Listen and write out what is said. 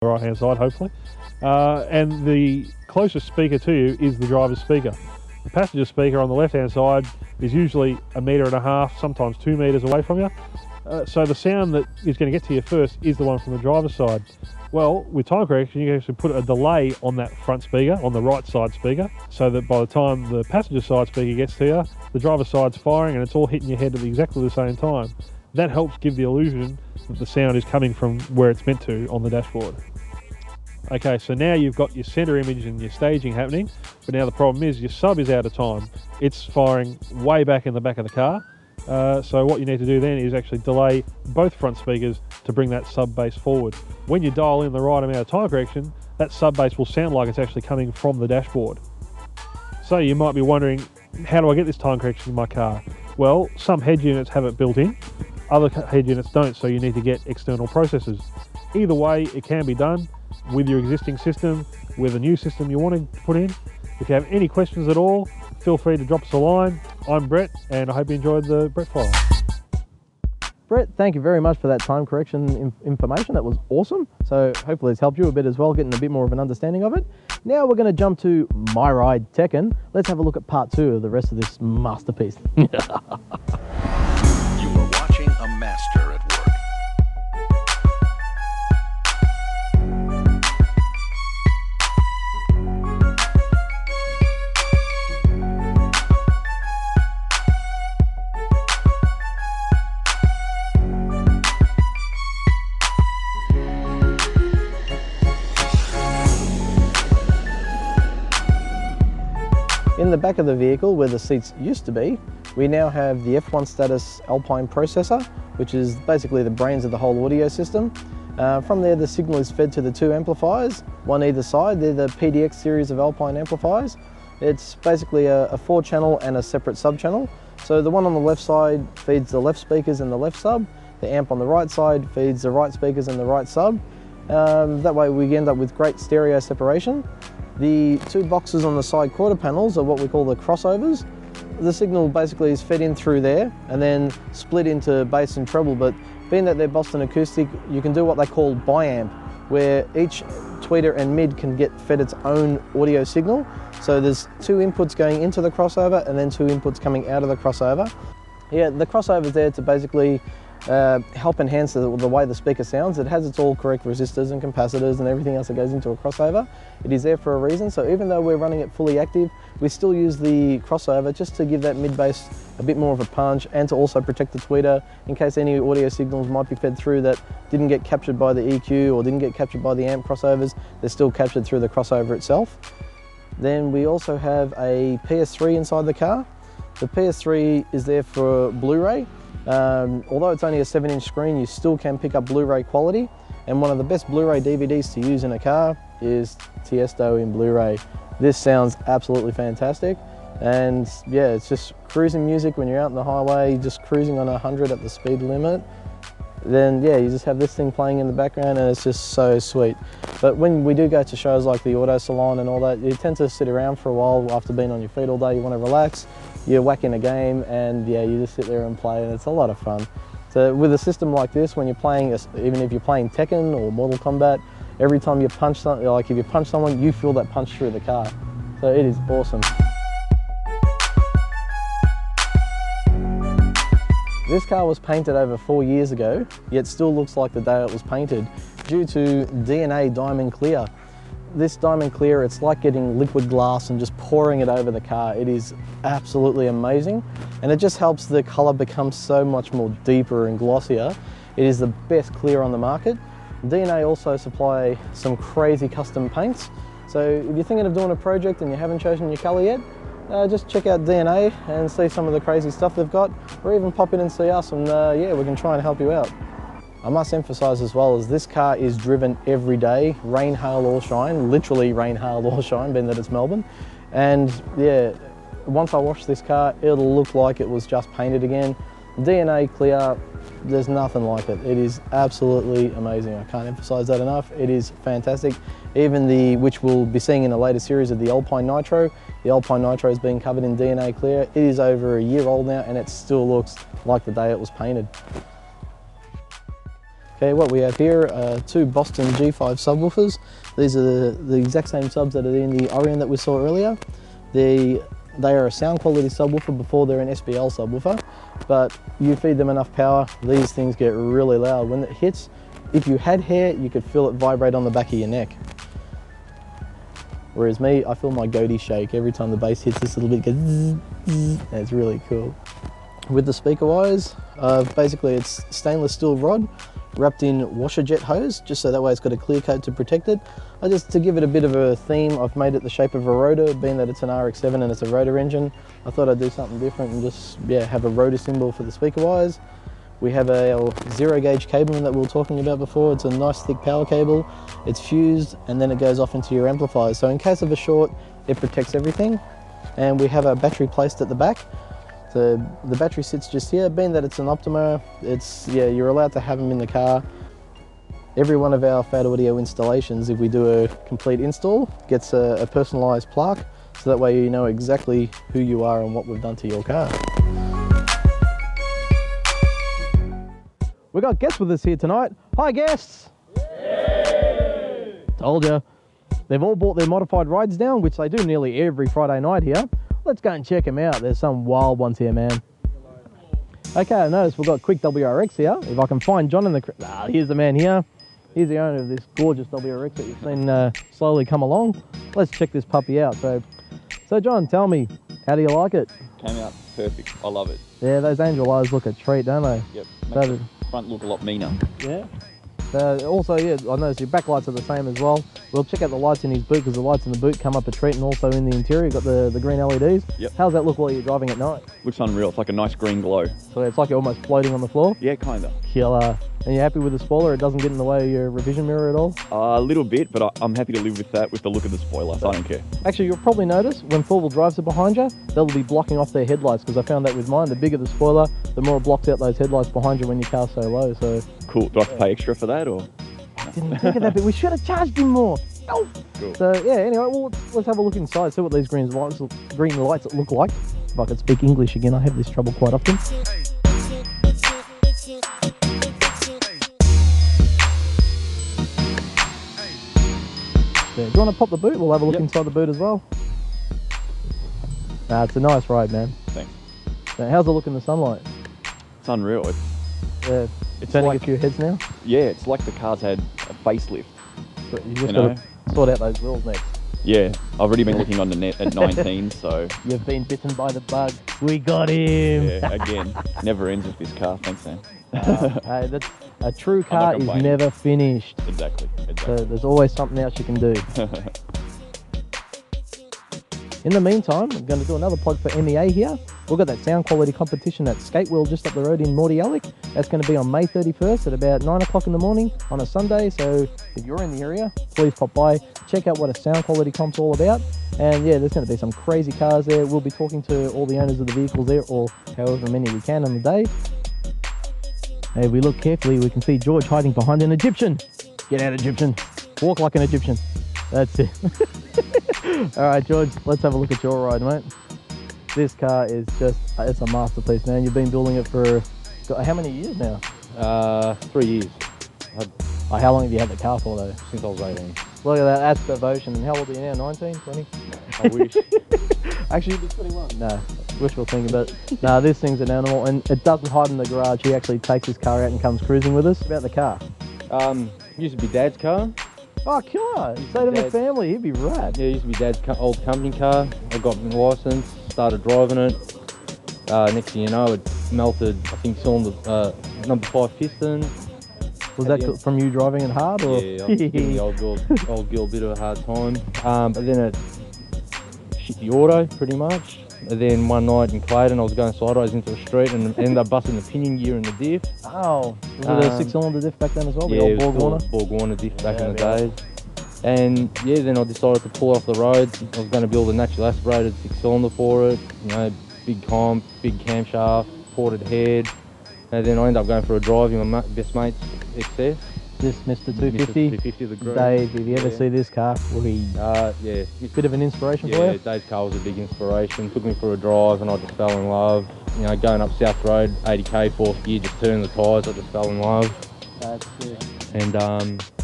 the right hand side, hopefully. And the closest speaker to you is the driver's speaker. The passenger speaker on the left hand side is usually 1.5 meters, sometimes 2 meters away from you. So the sound that is going to get to you first is the one from the driver's side. Well, with time correction, you can actually put a delay on that front speaker, on the right side speaker, so that by the time the passenger side speaker gets to you, the driver's side's firing and it's all hitting your head at exactly the same time. That helps give the illusion that the sound is coming from where it's meant to on the dashboard. Okay, so now you've got your center image and your staging happening, but now the problem is your sub is out of time. It's firing way back in the back of the car. So what you need to do then is actually delay both front speakers to bring that sub bass forward. When you dial in the right amount of time correction, that sub bass will sound like it's actually coming from the dashboard. So you might be wondering, how do I get this time correction in my car? Well, some head units have it built in, other head units don't, so you need to get external processors. Either way, it can be done with your existing system, with a new system you want to put in. If you have any questions at all, feel free to drop us a line. I'm Brett, and I hope you enjoyed the Brett file. Brett, thank you very much for that time correction information. That was awesome. So hopefully it's helped you a bit as well, getting a bit more of an understanding of it. Now we're going to jump to My Ride Tekken. Let's have a look at part 2 of the rest of this masterpiece. You are watching a master at work. In the back of the vehicle, where the seats used to be, we now have the F1 status Alpine processor, which is basically the brains of the whole audio system. From there, the signal is fed to the 2 amplifiers, one either side. They're the PDX series of Alpine amplifiers. It's basically a 4-channel and a separate sub-channel. So the one on the left side feeds the left speakers and the left sub. The amp on the right side feeds the right speakers and the right sub. That way we end up with great stereo separation. The 2 boxes on the side quarter panels are what we call the crossovers. The signal basically is fed in through there and then split into bass and treble, but being that they're Boston Acoustic, you can do what they call bi-amp, where each tweeter and mid can get fed its own audio signal. So there's 2 inputs going into the crossover and then 2 inputs coming out of the crossover. Yeah, the crossover is there to basically help enhance the way the speaker sounds. It has its all correct resistors and capacitors and everything else that goes into a crossover. It is there for a reason, so even though we're running it fully active, we still use the crossover just to give that mid-bass a bit more of a punch and to also protect the tweeter in case any audio signals might be fed through that didn't get captured by the EQ or didn't get captured by the amp crossovers. They're still captured through the crossover itself. Then we also have a PS3 inside the car. The PS3 is there for Blu-ray. Although it's only a 7-inch screen, you still can pick up Blu-ray quality, and one of the best Blu-ray DVDs to use in a car is Tiesto in Blu-ray. This sounds absolutely fantastic, and yeah, it's just cruising music when you're out on the highway, just cruising on 100 at the speed limit. Then yeah, you just have this thing playing in the background and it's just so sweet. But when we do go to shows like the Auto Salon and all that, you tend to sit around for a while after being on your feet all day. You want to relax, you whack in a game, and yeah, you just sit there and play, and it's a lot of fun. So with a system like this, when you're playing, even if you're playing Tekken or Mortal Kombat, every time you punch something, like if you punch someone, you feel that punch through the car. So it is awesome. This car was painted over 4 years ago, yet still looks like the day it was painted due to DNA Diamond Clear. This Diamond Clear, it's like getting liquid glass and just pouring it over the car. It is absolutely amazing, and it just helps the colour become so much more deeper and glossier. It is the best clear on the market. DNA also supply some crazy custom paints. So if you're thinking of doing a project and you haven't chosen your colour yet, just check out DNA and see some of the crazy stuff they've got, or even pop in and see us, and yeah, we can try and help you out. I must emphasise as well as this car is driven every day, rain, hail or shine, literally rain, hail or shine, being that it's Melbourne. And yeah, once I wash this car, it'll look like it was just painted again. DNA clear, there's nothing like it. It is absolutely amazing. I can't emphasise that enough. It is fantastic. Even which we'll be seeing in a later series of the Alpine Nitro. The Alpine Nitro is being covered in DNA clear. It is over a year old now and it still looks like the day it was painted. Okay, what we have here are two Boston G5 subwoofers. These are the exact same subs that are in the Aurion that we saw earlier. They are a sound quality subwoofer before they're an SBL subwoofer, but you feed them enough power, these things get really loud. When it hits, if you had hair, you could feel it vibrate on the back of your neck. Whereas me, I feel my goatee shake every time the bass hits this little bit, it goes zzz, zzz, and it's really cool. With the speaker wires, basically it's stainless steel rod wrapped in washer jet hose, just so that way it's got a clear coat to protect it. To give it a bit of a theme, I've made it the shape of a rotor, being that it's an RX-7 and it's a rotor engine. I thought I'd do something different and just have a rotor symbol for the speaker wires. We have a 0 gauge cabling that we were talking about before. It's a nice thick power cable. It's fused and then it goes off into your amplifiers. So in case of a short, it protects everything. And we have a battery placed at the back. So the battery sits just here. Being that it's an Optima, you're allowed to have them in the car. Every one of our PHATT Audio installations, if we do a complete install, gets a personalised plaque. So that way you know exactly who you are and what we've done to your car. We got guests with us here tonight. Hi guests! Yay! Told ya. They've all bought their modified rides down, which they do nearly every Friday night here. Let's go and check them out. There's some wild ones here, man. Okay, I noticed we've got Quick WRX here. If I can find John in the... here's the man here. He's the owner of this gorgeous WRX that you've seen slowly come along. Let's check this puppy out. So John, tell me, how do you like it? Came out perfect. I love it. Yeah, those angel eyes look a treat, don't they? Yep. Makes the front look a lot meaner. Yeah. Also, yeah, I noticed your backlights are the same as well. We'll check out the lights in his boot, because the lights in the boot come up a treat, and also in the interior you've got the green LEDs. Yep. How's that look while you're driving at night? Looks unreal. It's like a nice green glow. So it's like you're almost floating on the floor? Yeah, kinda. Killer. And you're happy with the spoiler? It doesn't get in the way of your revision mirror at all? A little bit, but I'm happy to live with that, with the look of the spoiler, so I don't care. Actually, you'll probably notice when four-wheel drives are behind you, they'll be blocking off their headlights, because I found that with mine, the bigger the spoiler, the more it blocks out those headlights behind you when your car's so low. So cool. Do I have to pay extra for that, or? I didn't think of that, but we should have charged him more. Oh. Cool. So yeah, anyway, well, let's have a look inside, see what these green lights look like. If I could speak English again, I have this trouble quite often. Do you want to pop the boot? We'll have a look inside the boot as well. It's a nice ride, man. Thanks. So how's it look in the sunlight? It's unreal. It's turning like a few heads now? Yeah, it's like the car's had a facelift. So you just got to sort out those wheels next. Yeah, I've already been looking on the net at 19, so... You've been bitten by the bug. We got him! Yeah, again, never ends with this car. Thanks, Sam. Hey, that's, a true car is never finished. Exactly. So there's always something else you can do. In the meantime, I'm going to do another plug for MEA here. We've got that sound quality competition at Skatewheel just up the road in Mordialloc. That's going to be on May 31st at about 9 o'clock in the morning on a Sunday. So if you're in the area, please pop by, check out what a sound quality comp's all about. And yeah, there's going to be some crazy cars there. We'll be talking to all the owners of the vehicles there, or however many we can on the day. And if we look carefully, we can see George hiding behind an Egyptian. Get out, Egyptian. Walk like an Egyptian. That's it. All right, George, let's have a look at your ride, mate. This car is just, it's a masterpiece, man. You've been building it for, how many years now? 3 years. How long have you had the car for, though? Since I was 18. Look at that, that's devotion. And how old are you now, 19, 20? I wish. Actually, you'd be 21. No, wishful thinking, but no, this thing's an animal, and it doesn't hide in the garage. He actually takes his car out and comes cruising with us. About the car. Used to be Dad's car. Oh, killer! You say to the family, he'd be rad. Yeah, it used to be Dad's old company car. I got my license, started driving it. Next thing you know, it melted, I think, cylinder, number 5 piston. Was that from you driving it hard? Or? Yeah, I was giving the old girl a bit of a hard time. But then it shit the auto, pretty much. And then one night in Clayton, I was going sideways into a street and ended up busting the pinion gear in the diff. Oh, was it a 6-cylinder diff back then as well? Yeah, the old Borg Warner diff back in the days. And yeah, then I decided to pull off the road. I was going to build a naturally aspirated 6-cylinder for it. You know, big comp, big camshaft, ported head. And then I ended up going for a drive in my best mate's XF. This Mr. 250? Mr. 250, the green. Dave, if you ever see this car, yeah. Bit of an inspiration for you? Yeah, Dave's car was a big inspiration. Took me for a drive and I just fell in love. You know, going up South Road, 80k, 4th gear, just turning the tyres, I just fell in love. That's it. And